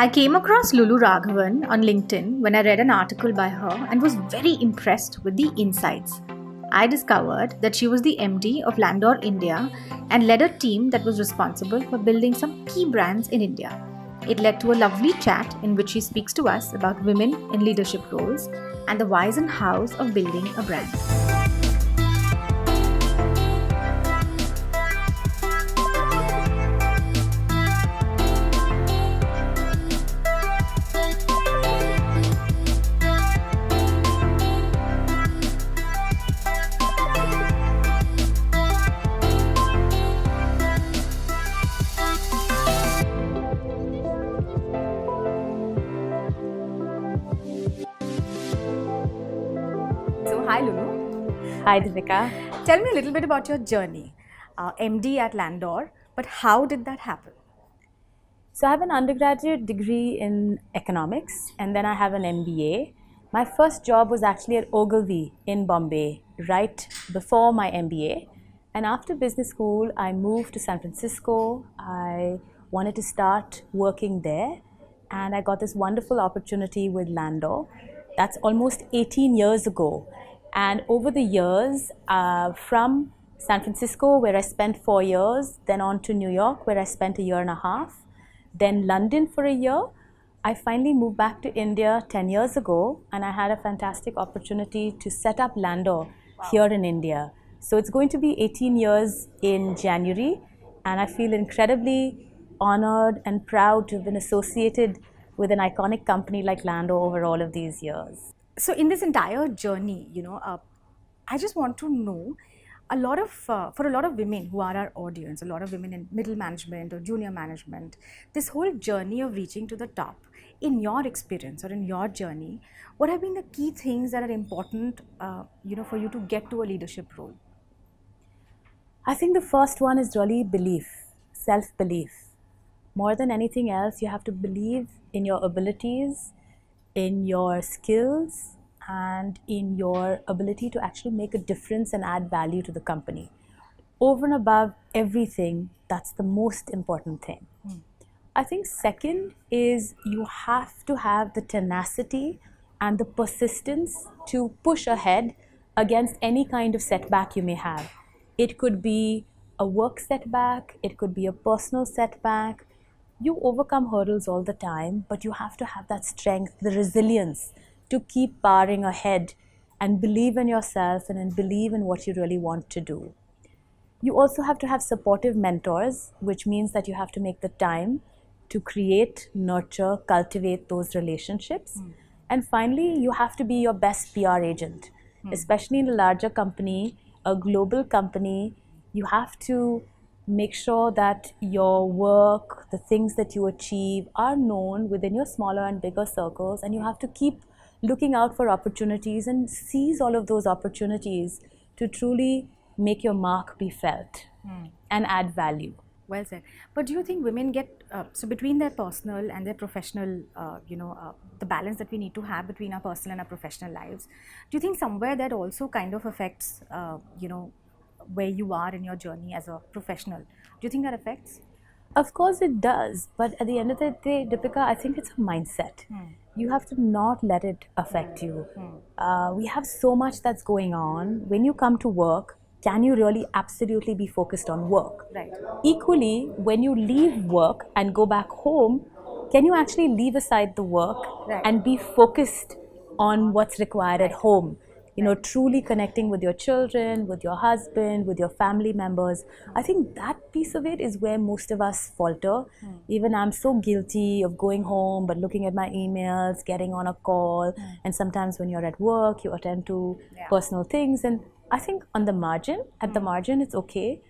I came across Lulu Raghavan on LinkedIn when I read an article by her and was very impressed with the insights. I discovered that she was the MD of Landor India and led a team that was responsible for building some key brands in India. It led to a lovely chat in which she speaks to us about women in leadership roles and the whys and hows of building a brand. So, hi Lulu. Hi Deepika. Tell me a little bit about your journey. MD at Landor, but how did that happen? So I have an undergraduate degree in economics and then I have an MBA. My first job was actually at Ogilvy in Bombay right before my MBA. And after business school, I moved to San Francisco. I wanted to start working there and I got this wonderful opportunity with Landor. That's almost 18 years ago. And over the years, from San Francisco, where I spent 4 years, then on to New York, where I spent a year and a half, then London for a year. I finally moved back to India 10 years ago, and I had a fantastic opportunity to set up Landor here in India. So it's going to be 18 years in January, and I feel incredibly honored and proud to have been associated with an iconic company like Landor over all of these years. So, in this entire journey, I just want to know for a lot of women who are our audience, a lot of women in middle management or junior management, this whole journey of reaching to the top, in your experience or in your journey, what have been the key things that are important, for you to get to a leadership role? I think the first one is really belief, self-belief. More than anything else, you have to believe in your abilities, in your skills, and in your ability to actually make a difference and add value to the company. Over and above everything, that's the most important thing. I think second is you have to have the tenacity and the persistence to push ahead against any kind of setback you may have. It could be a work setback, it could be a personal setback. You overcome hurdles all the time, but you have to have that strength, the resilience to keep powering ahead and believe in yourself and believe in what you really want to do. You also have to have supportive mentors, which means that you have to make the time to create, nurture, cultivate those relationships. And finally, you have to be your best PR agent, especially in a larger company, a global company. You have to make sure that your work, the things that you achieve are known within your smaller and bigger circles, and you have to keep looking out for opportunities and seize all of those opportunities to truly make your mark be felt and add value. Well said. But do you think women get, so between their personal and their professional, the balance that we need to have between our personal and our professional lives, do you think somewhere that also kind of affects, where you are in your journey as a professional? Do you think that affects? Of course it does, but at the end of the day, Deepika, I think it's a mindset. You have to not let it affect you. We have so much that's going on. When you come to work, can you really absolutely be focused on work? Right. Equally, when you leave work and go back home, can you actually leave aside the work and be focused on what's required at home? Truly connecting with your children, with your husband, with your family members. I think that piece of it is where most of us falter. Even I'm so guilty of going home, but looking at my emails, getting on a call. And sometimes when you're at work, you attend to personal things. And I think at the margin, it's okay.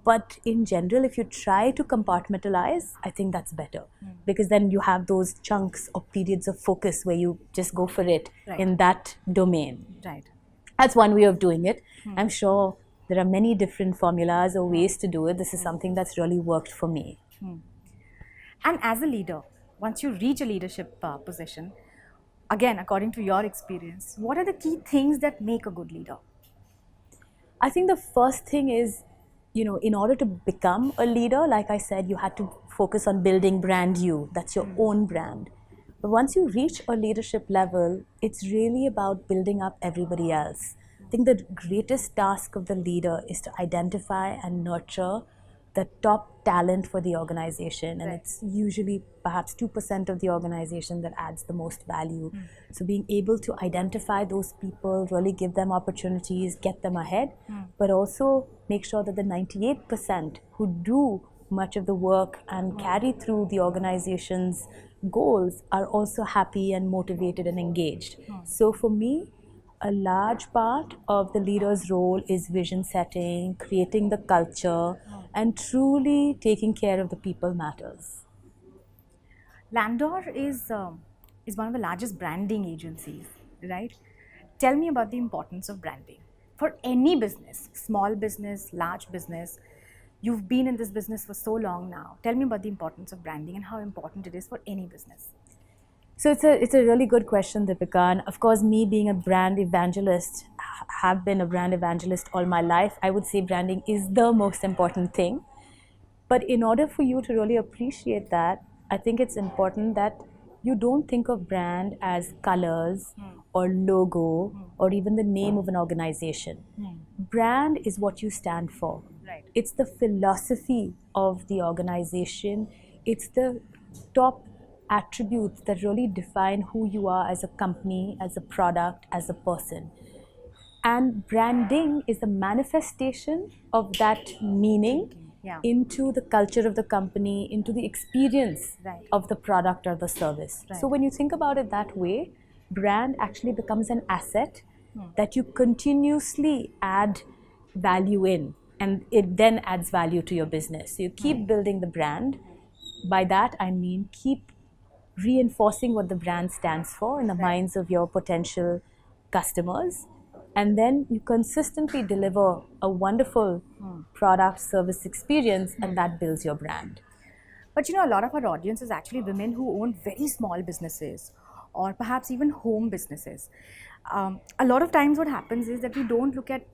But in general, if you try to compartmentalize, I think that's better. Because then you have those chunks or periods of focus where you just go for it in that domain. Right. That's one way of doing it. I'm sure there are many different formulas or ways to do it. This is something that's really worked for me. And as a leader, once you reach a leadership position, again, according to your experience, what are the key things that make a good leader? I think the first thing is in order to become a leader, like I said, you had to focus on building brand you. That's your own brand. But once you reach a leadership level, it's really about building up everybody else. I think the greatest task of the leader is to identify and nurture the top talent for the organization, and it's usually perhaps 2% of the organization that adds the most value. So being able to identify those people, really give them opportunities, get them ahead, but also make sure that the 98% who do much of the work and carry through the organization's goals are also happy and motivated and engaged. So for me, a large part of the leader's role is vision setting, creating the culture, and truly taking care of the people matters. Landor is one of the largest branding agencies, right? Tell me about the importance of branding for any business, small business, large business. You've been in this business for so long now. Tell me about the importance of branding and how important it is for any business. So it's a really good question, Deepika. And of course, me being a brand evangelist, have been a brand evangelist all my life, I would say branding is the most important thing. But in order for you to really appreciate that, I think it's important that you don't think of brand as colors or logo or even the name of an organization. Brand is what you stand for. Right. It's the philosophy of the organization. It's the top attributes that really define who you are as a company, as a product, as a person. And branding is the manifestation of that meaning into the culture of the company, into the experience of the product or the service. So when you think about it that way, brand actually becomes an asset that you continuously add value in, and it then adds value to your business. So you keep building the brand. By that I mean keep reinforcing what the brand stands for in the minds of your potential customers, and then you consistently deliver a wonderful product service experience, and that builds your brand. But a lot of our audience is actually women who own very small businesses or perhaps even home businesses. A lot of times what happens is that we don't look at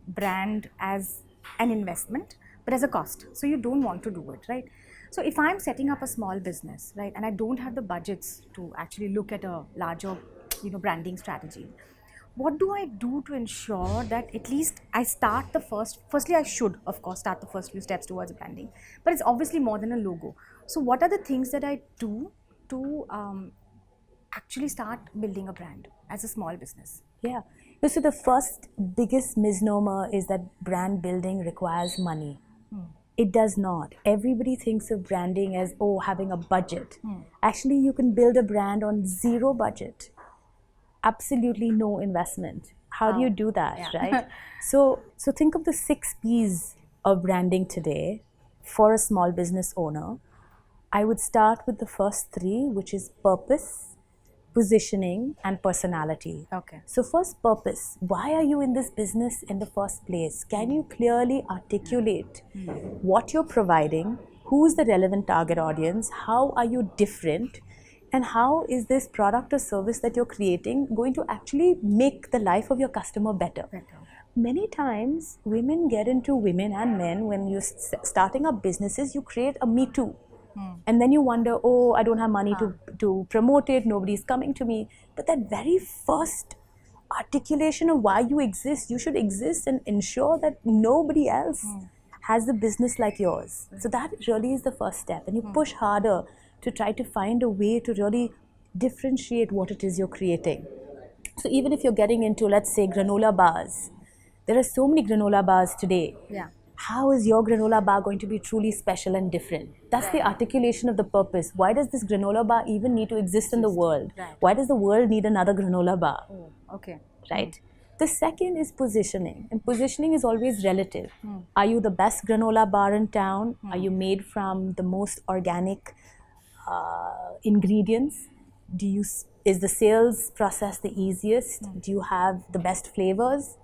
brand as an investment but as a cost. So you don't want to do it, right? So if I'm setting up a small business, right, and I don't have the budgets to actually look at a larger, branding strategy, what do I do to ensure that at least I start firstly I should of course start the first few steps towards branding, but it's obviously more than a logo. So what are the things that I do to actually start building a brand as a small business? Yeah. So the first biggest misnomer is that brand building requires money. It does not. Everybody thinks of branding as, having a budget. Actually, you can build a brand on zero budget. Absolutely no investment. How do you do that, right? So think of the 6 P's of branding today for a small business owner. I would start with the first 3, which is purpose, positioning, and personality. Okay. So first, purpose. Why are you in this business in the first place? Can you clearly articulate what you're providing? Who's the relevant target audience? How are you different? And how is this product or service that you're creating going to actually make the life of your customer better? Many times, women and men, when you're starting up businesses, you create a Me Too. And then you wonder, I don't have money to promote it, nobody's coming to me. But that very first articulation of why you exist, you should exist and ensure that nobody else has a business like yours. So that really is the first step. And you push harder to try to find a way to really differentiate what it is you're creating. So even if you're getting into, let's say, granola bars, there are so many granola bars today. How is your granola bar going to be truly special and different? That's the articulation of the purpose. Why does this granola bar even need to exist in the world? Why does the world need another granola bar? Right? The second is positioning. And positioning is always relative. Are you the best granola bar in town? Are you made from the most organic ingredients? Is the sales process the easiest? Do you have the best flavors?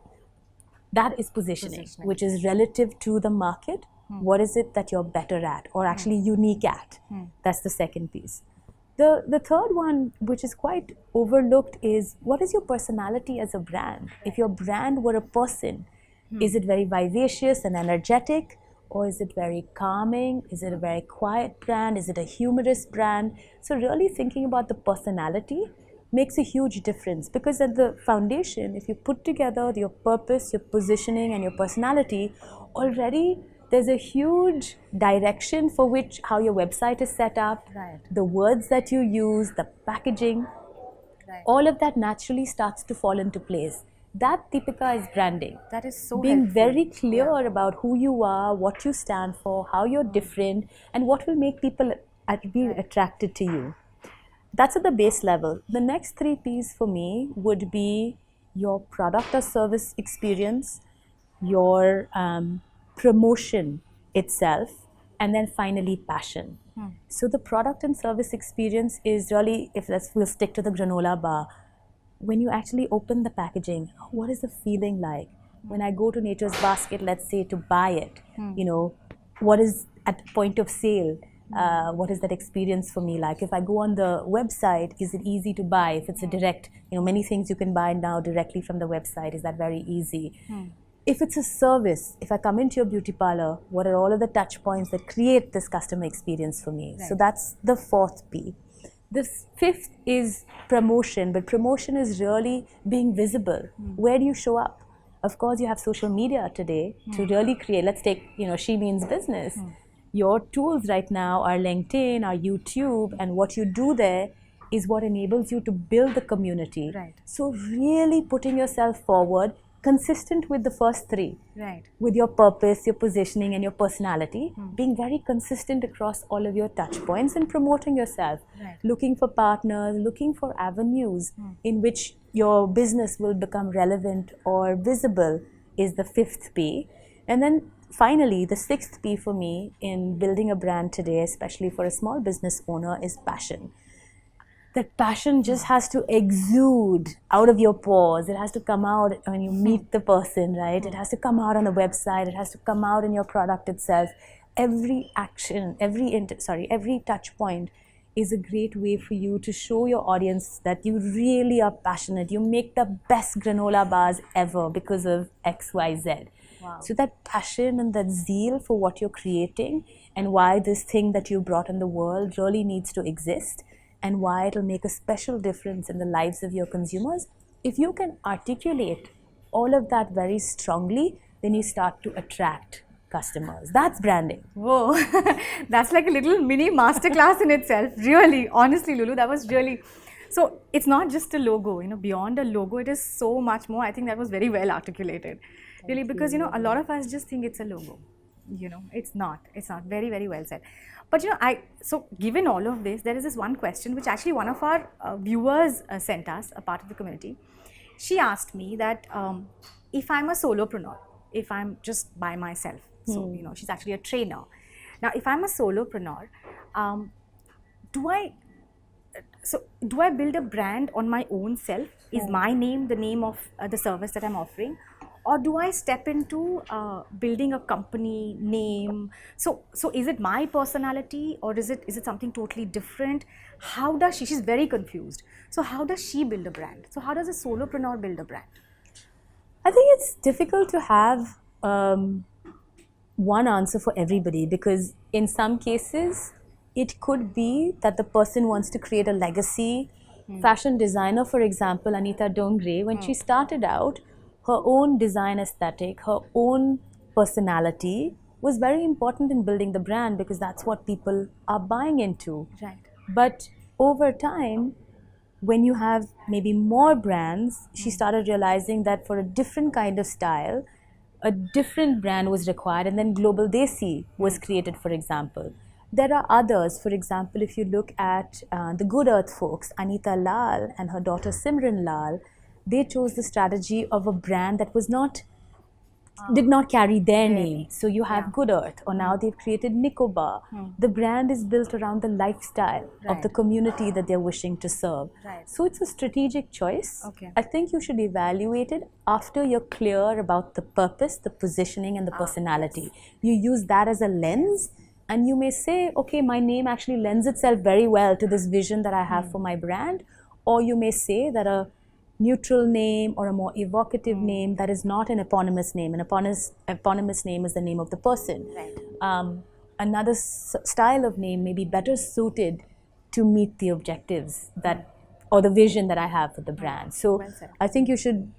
That is positioning, which is relative to the market. What is it that you're better at or actually unique at? That's the second piece. The third one, which is quite overlooked, is what is your personality as a brand? If your brand were a person, is it very vivacious and energetic? or is it very calming? Is it a very quiet brand? Is it a humorous brand? So really thinking about the personality makes a huge difference, because at the foundation, if you put together your purpose, your positioning, and your personality, already there's a huge direction for which how your website is set up, Right. the words that you use, the packaging, Right. all of that naturally starts to fall into place. That, Deepika, is branding. That is so Being helpful. very clear about who you are, what you stand for, how you're different, and what will make people be attracted to you. That's at the base level. The next 3 P's for me would be your product or service experience, your promotion itself, and then finally passion. So the product and service experience is really, if we'll stick to the granola bar, when you actually open the packaging, what is the feeling like? When I go to Nature's Basket, let's say, to buy it, what is at the point of sale? What is that experience for me like? If I go on the website, is it easy to buy? If it's a direct, many things you can buy now directly from the website, is that very easy? If it's a service, if I come into your beauty parlor, what are all of the touch points that create this customer experience for me? Right. So that's the 4th P. The 5th is promotion, but promotion is really being visible. Where do you show up? Of course, you have social media today to really create. Let's take, She Means Business. Your tools right now are LinkedIn, are YouTube, and what you do there is what enables you to build the community. Right. So really putting yourself forward, consistent with the first 3. Right. With your purpose, your positioning, and your personality, being very consistent across all of your touch points and promoting yourself. Right. Looking for partners, looking for avenues in which your business will become relevant or visible is the 5th P. And then finally, the 6th P for me in building a brand today, especially for a small business owner, is passion. That passion just has to exude out of your pores. It has to come out when you meet the person, right? It has to come out on the website. It has to come out in your product itself. Every action, every touch point is a great way for you to show your audience that you really are passionate. You make the best granola bars ever because of X, Y, Z. Wow. So that passion and that zeal for what you're creating and why this thing that you brought in the world really needs to exist, and why it'll make a special difference in the lives of your consumers. If you can articulate all of that very strongly, then you start to attract customers. That's branding. Whoa, that's like a little mini masterclass in itself. Really, honestly, Lulu, that was really... So it's not just a logo, beyond a logo, it is so much more. I think that was very well articulated. Really, because, a lot of us just think it's a logo. It's not. It's not. Very, very well said. But so given all of this, there is this one question which actually one of our viewers sent us, a part of the community. She asked me that if I'm a solopreneur, if I'm just by myself, so she's actually a trainer. Now, if I'm a solopreneur, do I build a brand on my own self? Is my name the name of the service that I'm offering? Or do I step into building a company name? So is it my personality, or is it something totally different? How does she's very confused. So how does she build a brand? So how does a solopreneur build a brand? I think it's difficult to have one answer for everybody, because in some cases, it could be that the person wants to create a legacy. Fashion designer, for example, Anita Dongre, when she started out, her own design aesthetic, her own personality was very important in building the brand, because that's what people are buying into. Right. But over time, when you have maybe more brands, she started realizing that for a different kind of style, a different brand was required, and then Global Desi was created, for example. There are others. For example, if you look at the Good Earth folks, Anita Lal and her daughter Simran Lal, they chose the strategy of a brand that was did not carry their name. So you have Good Earth, or now they've created Nicobar. The brand is built around the lifestyle of the community that they're wishing to serve. Right. So it's a strategic choice. Okay. I think you should evaluate it after you're clear about the purpose, the positioning, and the personality. You use that as a lens, and you may say, okay, my name actually lends itself very well to this vision that I have for my brand. Or you may say that a neutral name or a more evocative name that is not an eponymous name. An eponymous name is the name of the person. Right. Another style of name may be better suited to meet the objectives that or the vision that I have for the brand. So Well said. I think you should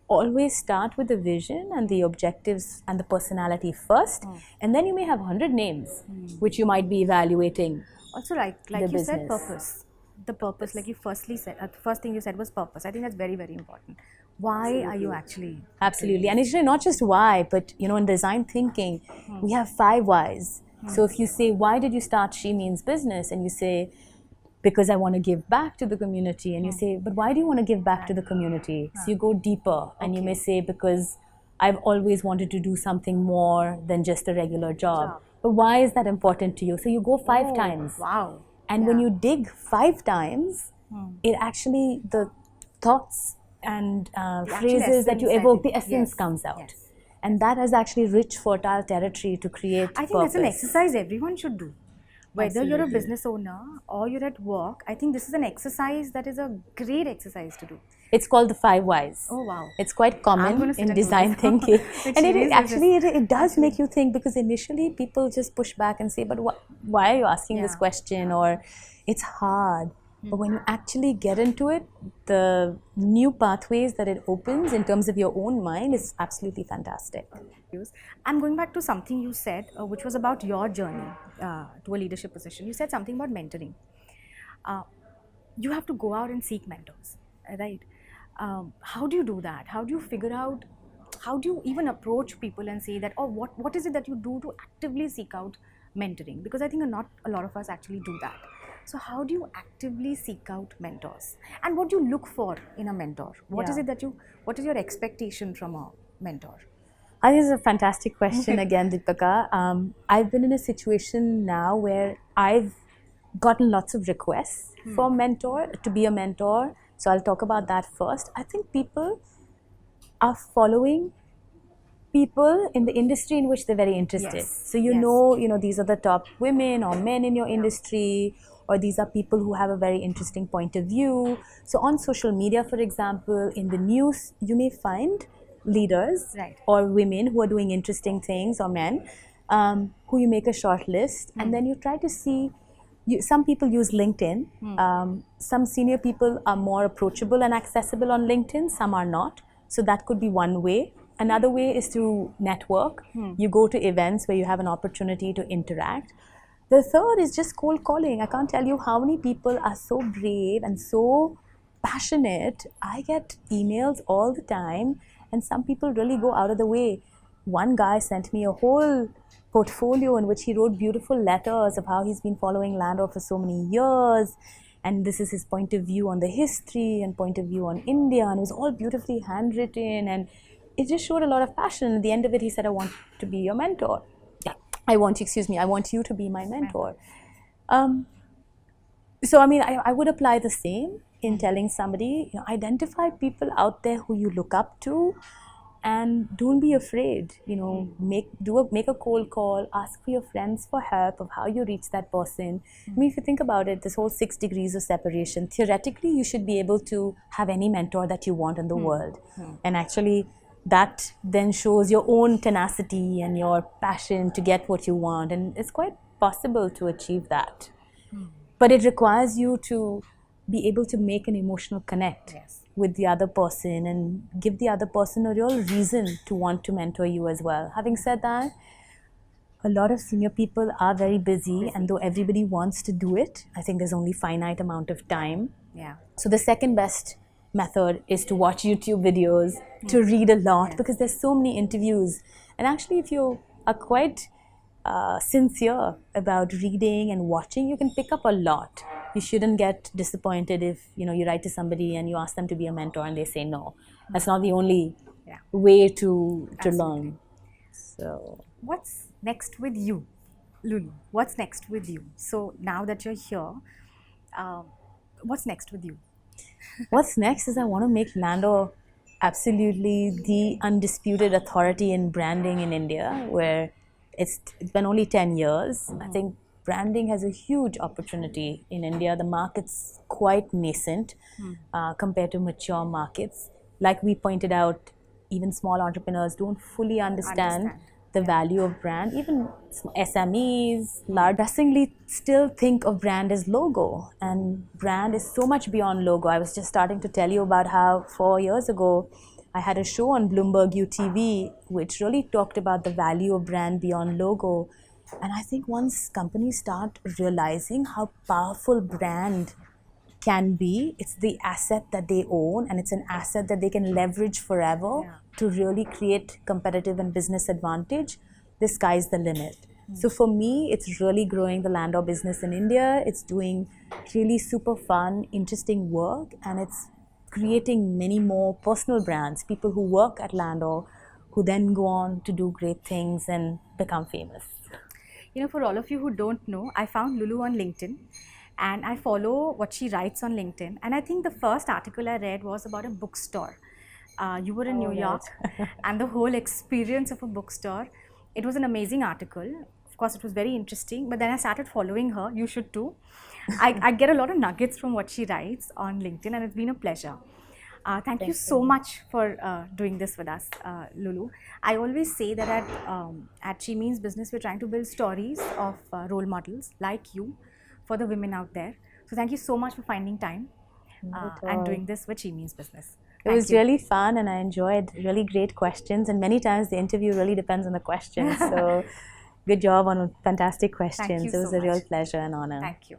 always start with the vision and the objectives and the personality first, and then you may have 100 names which you might be evaluating. Also, like The you said, business. purpose. The purpose, like you firstly said, the first thing you said was purpose. I think that's very, very important. Why are you actually? Absolutely. And it's not just why, but in design thinking, we have 5 whys. So if you say, why did you start She Means Business? And you say, because I want to give back to the community. And you say, but why do you want to give back to the community? So you go deeper and you may say, because I've always wanted to do something more than just a regular job. But why is that important to you? So you go 5 times. Wow. And when you dig 5 times, it actually, the thoughts and phrases that you evoke, the essence comes out. Yes. And that is actually rich, fertile territory to create I think purpose. that's an exercise everyone should do. Whether you're a Absolutely. business owner or you're at work, I think this is an exercise that is a great exercise to do. It's called the 5 whys. Oh, wow. It's quite I'm common gonna sit in and do design this. thinking. It And is it does make you think, because initially people just push back and say, but why are you asking this question? Or it's hard. But when you actually get into it, the new pathways that it opens in terms of your own mind is absolutely fantastic. I'm going back to something you said, which was about your journey to a leadership position. You said something about mentoring. You have to go out and seek mentors, right? How do you do that? How do you figure out, how do you even approach people and say that, oh, what is it that you do to actively seek out mentoring? Because I think not a lot of us actually do that. So how do you actively seek out mentors? And what do you look for in a mentor? What is it that what is your expectation from a mentor? I think it's a fantastic question again, Deepika. I've been in a situation now where I've gotten lots of requests for to be a mentor. So I'll talk about that first. I think people are following people in the industry in which they're very interested. Yes. So these are the top women or men in your industry, or these are people who have a very interesting point of view. So on social media, for example, in the news, you may find leaders or women who are doing interesting things, or men, who you make a short list, and then you try to see. Some people use LinkedIn. Some senior people are more approachable and accessible on LinkedIn. Some are not. So that could be one way. Another way is to network. You go to events where you have an opportunity to interact. The third is just cold calling. I can't tell you how many people are so brave and so passionate. I get emails all the time, and some people really go out of the way. One guy sent me a whole portfolio in which he wrote beautiful letters of how he's been following Landor for so many years, and this is his point of view on the history and point of view on India, and it was all beautifully handwritten, and it just showed a lot of passion. At the end of it, he said, I want to be your mentor. I want you to be my mentor. So, I mean, I would apply the same in telling somebody, identify people out there who you look up to, and don't be afraid. Make a cold call, ask for your friends for help of how you reach that person. I mean, if you think about it, this whole 6 degrees of separation, theoretically, you should be able to have any mentor that you want in the world. And actually, that then shows your own tenacity and your passion to get what you want. And it's quite possible to achieve that. But it requires you to be able to make an emotional connect with the other person and give the other person a real reason to want to mentor you as well. Having said that, a lot of senior people are very busy, and though everybody wants to do it, I think there's only finite amount of time. So the second best method is to watch YouTube videos, to read a lot, because there's so many interviews. And actually, if you are quite sincere about reading and watching, you can pick up a lot. You shouldn't get disappointed if you write to somebody and you ask them to be a mentor and they say no. That's not the only way to learn. So what's next with you, Lulu? What's next with you? So now that you're here, what's next with you? What's next is I want to make Landor absolutely the undisputed authority in branding in India, where it's been only 10 years. I think branding has a huge opportunity in India. The market's quite nascent compared to mature markets. Like we pointed out, even small entrepreneurs don't fully understand the value of brand. Even SMEs, large, interestingly, still think of brand as logo. And brand is so much beyond logo. I was just starting to tell you about how 4 years ago, I had a show on Bloomberg UTV, which really talked about the value of brand beyond logo. And I think once companies start realizing how powerful brand can be, it's the asset that they own, and it's an asset that they can leverage forever to really create competitive and business advantage. The sky's the limit. So for me, it's really growing the Landor business in India. It's doing really super fun, interesting work, and it's creating many more personal brands, people who work at Landor, who then go on to do great things and become famous. You know, for all of you who don't know, I found Lulu on LinkedIn and I follow what she writes on LinkedIn. And I think the first article I read was about a bookstore. You were in New York and the whole experience of a bookstore. It was an amazing article. Of course, it was very interesting. But then I started following her. You should too. I get a lot of nuggets from what she writes on LinkedIn, and it's been a pleasure. Thank you so much for doing this with us, Lulu. I always say that at She Means Business, we're trying to build stories of role models like you for the women out there. So thank you so much for finding time and doing this with She Means Business. It was really fun, and I enjoyed really great questions. And many times the interview really depends on the questions. So good job on fantastic questions. It was a real pleasure and honor. Thank you.